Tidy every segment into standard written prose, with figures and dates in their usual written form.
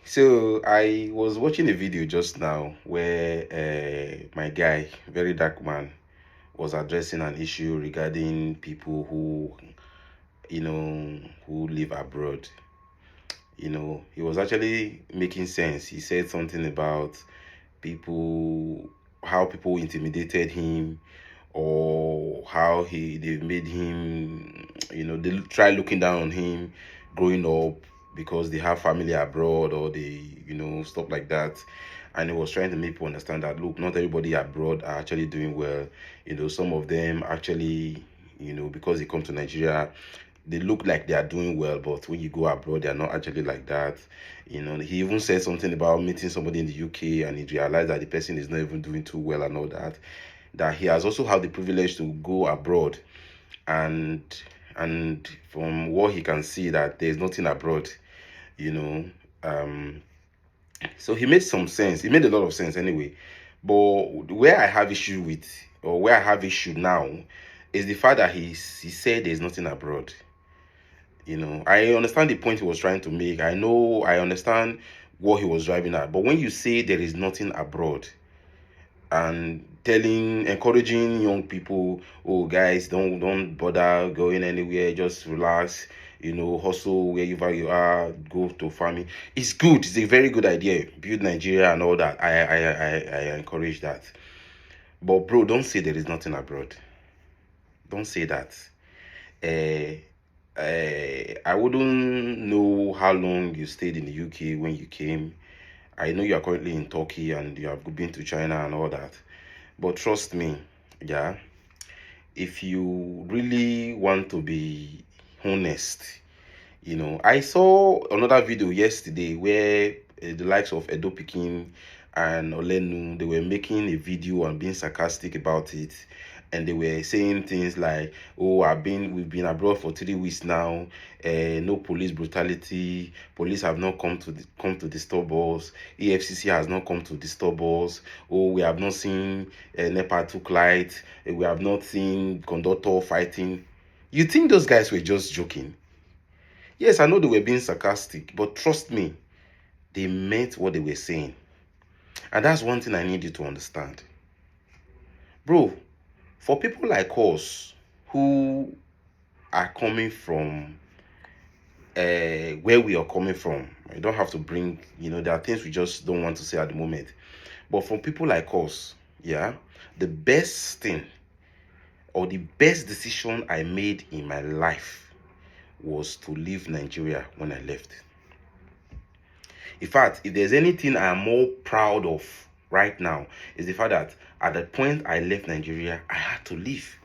So I was watching a video just now where my guy, very dark man, was addressing an issue regarding people who live abroad. He was actually making sense. He said something about people, how people intimidated him, or how they made him, they try looking down on him growing up because they have family abroad, or they, stuff like that. And he was trying to make people understand that, look, not everybody abroad are actually doing well. Some of them actually, because they come to Nigeria, they look like they are doing well, but when you go abroad, they are not actually like that. He even said something about meeting somebody in the UK, and he realized that the person is not even doing too well and all that. That he has also had the privilege to go abroad, and from what he can see, that there's nothing abroad, you know. Um, so he made some sense. He made a lot of sense anyway. But where I have issue with, or where I have issue now, is the fact that he said there's nothing abroad. I understand the point he was trying to make. I understand what he was driving at. But when you say there is nothing abroad, and encouraging young people, oh guys, don't bother going anywhere, just relax, hustle wherever you are, go to farming. It's good. It's a very good idea. Build Nigeria and all that. I encourage that. But bro, don't say there is nothing abroad. Don't say that. I wouldn't know how long you stayed in the UK when you came. I know you are currently in Turkey and you have been to China and all that. But trust me, yeah, if you really want to be honest, I saw another video yesterday where the likes of Edo Pikin and Olenu, they were making a video and being sarcastic about it. And they were saying things like, "Oh, we've been abroad for 3 weeks now. No police brutality. Police have not come to disturb us. EFCC has not come to disturb us. Oh, we have not seen NEPA took light. We have not seen conductor fighting." You think those guys were just joking? Yes, I know they were being sarcastic, but trust me, they meant what they were saying. And that's one thing I need you to understand. Bro, for people like us who are coming from where we are coming from, I don't have to bring, there are things we just don't want to say at the moment. But for people like us, yeah, the best thing or the best decision I made in my life was to leave Nigeria when I left. In fact, if there's anything I'm more proud of right now, is the fact that at the point I left Nigeria, I had to leave.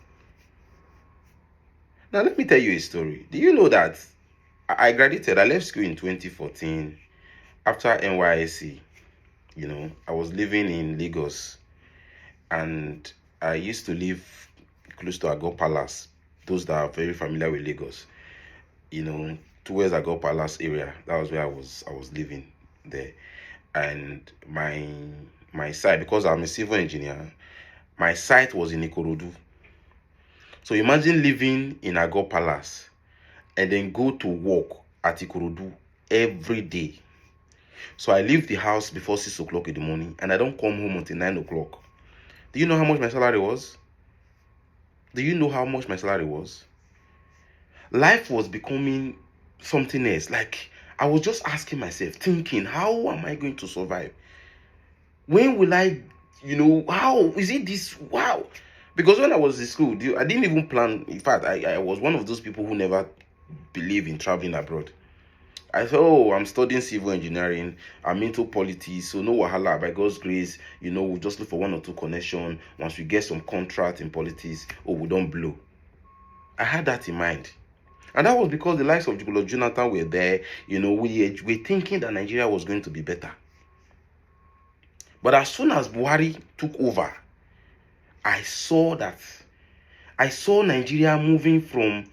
Now, let me tell you a story. Do you know that I graduated, I left school in 2014 after NYSC? I was living in Lagos, and I used to live close to Agor Palace. Those that are very familiar with Lagos, towards Agor Palace area. That was where I was living there. And my site, because I'm a civil engineer, my site was in Ikorodu. So imagine living in Agor Palace and then go to work at Ikorodu every day. So I leave the house before 6 o'clock in the morning, and I don't come home until 9 o'clock. Do you know how much my salary was? Do you know how much my salary was? Life was becoming something else. Like, I was just asking myself, thinking, how am I going to survive? When will I, how is it this? Wow. Because when I was in school, I didn't even plan. In fact, I was one of those people who never believe in traveling abroad. I thought, oh, I'm studying civil engineering, I'm into politics, so no wahala. By God's grace, we'll just look for one or two connections. Once we get some contract in politics, oh, we don't blow. I had that in mind. And that was because the likes of Jigolo Jonathan were there. We were thinking that Nigeria was going to be better. But as soon as Buhari took over, I saw Nigeria moving from,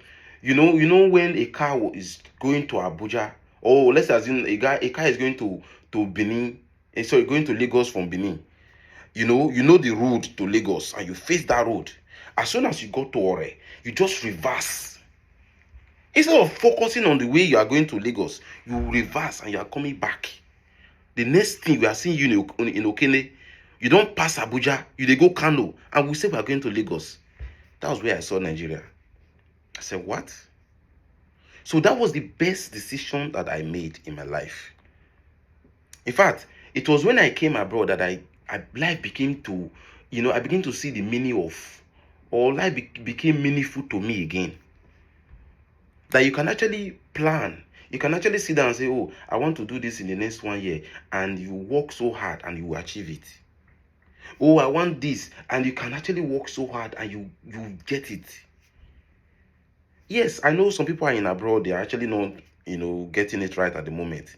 when a car is going to Abuja, or let's assume a car is going to Benin, sorry, going to Lagos from Benin. You know the road to Lagos, and you face that road. As soon as you go to Ore, you just reverse. Instead of focusing on the way you are going to Lagos, you reverse and you are coming back. The next thing we are seeing you in Okene, you don't pass Abuja, you dey go Kano, and we say we are going to Lagos. That was where I saw Nigeria. I said, what? So that was the best decision that I made in my life. In fact, it was when I came abroad that life became to, I began to see the meaning of, or life became meaningful to me again. That you can actually plan. You can actually sit down and say, oh, I want to do this in the next 1 year. And you work so hard and you will achieve it. Oh, I want this. And you can actually work so hard and you get it. Yes, I know some people are in abroad. They are actually not, getting it right at the moment.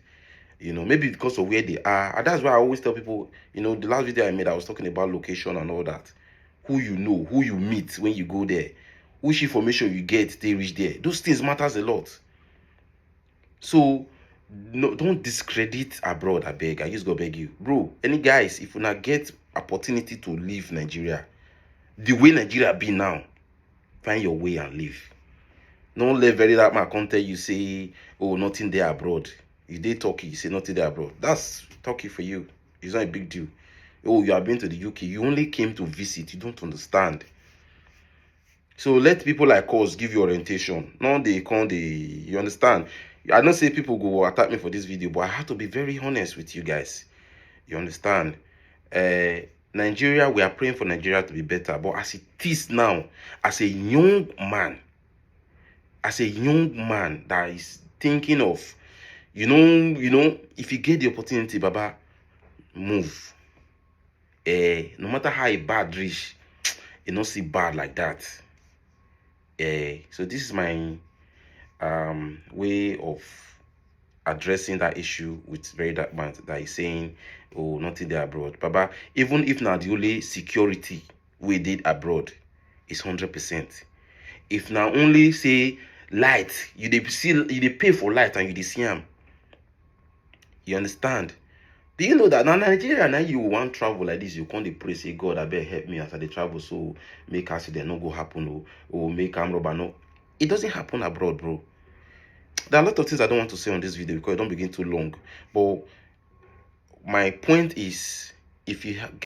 Maybe because of where they are. And that's why I always tell people, the last video I made, I was talking about location and all that. Who you know, who you meet when you go there. Which information you get, they reach there. Those things matters a lot. So, no, don't discredit abroad, I beg. I just go beg you. Bro, any guys, if you not get opportunity to leave Nigeria, the way Nigeria be now, find your way and leave. Don't let very that man come tell you, say, oh, nothing there abroad. If they Turkey, you say nothing there abroad. That's Turkey for you. It's not a big deal. Oh, you have been to the UK. You only came to visit. You don't understand. So let people like us give you orientation. No, you understand? I don't say people go attack me for this video, but I have to be very honest with you guys. You understand? Nigeria, we are praying for Nigeria to be better. But as it is now, as a young man that is thinking of, if you get the opportunity, Baba, move. No matter how a bad reach, you don't see bad like that. So this is my way of addressing that issue with very dark man that is saying, oh, nothing there abroad. Baba, even if now the only security we did abroad is 100%. If now only say light, you dey pay for light and you dey see them. You understand? Do you know that now Nigeria, now you want travel like this, you can't pray, say, God, I better help me as I dey travel, so make accident no go happen, or make robber no. It doesn't happen abroad, bro. There are a lot of things I don't want to say on this video because it don't begin too long. But my point is, if you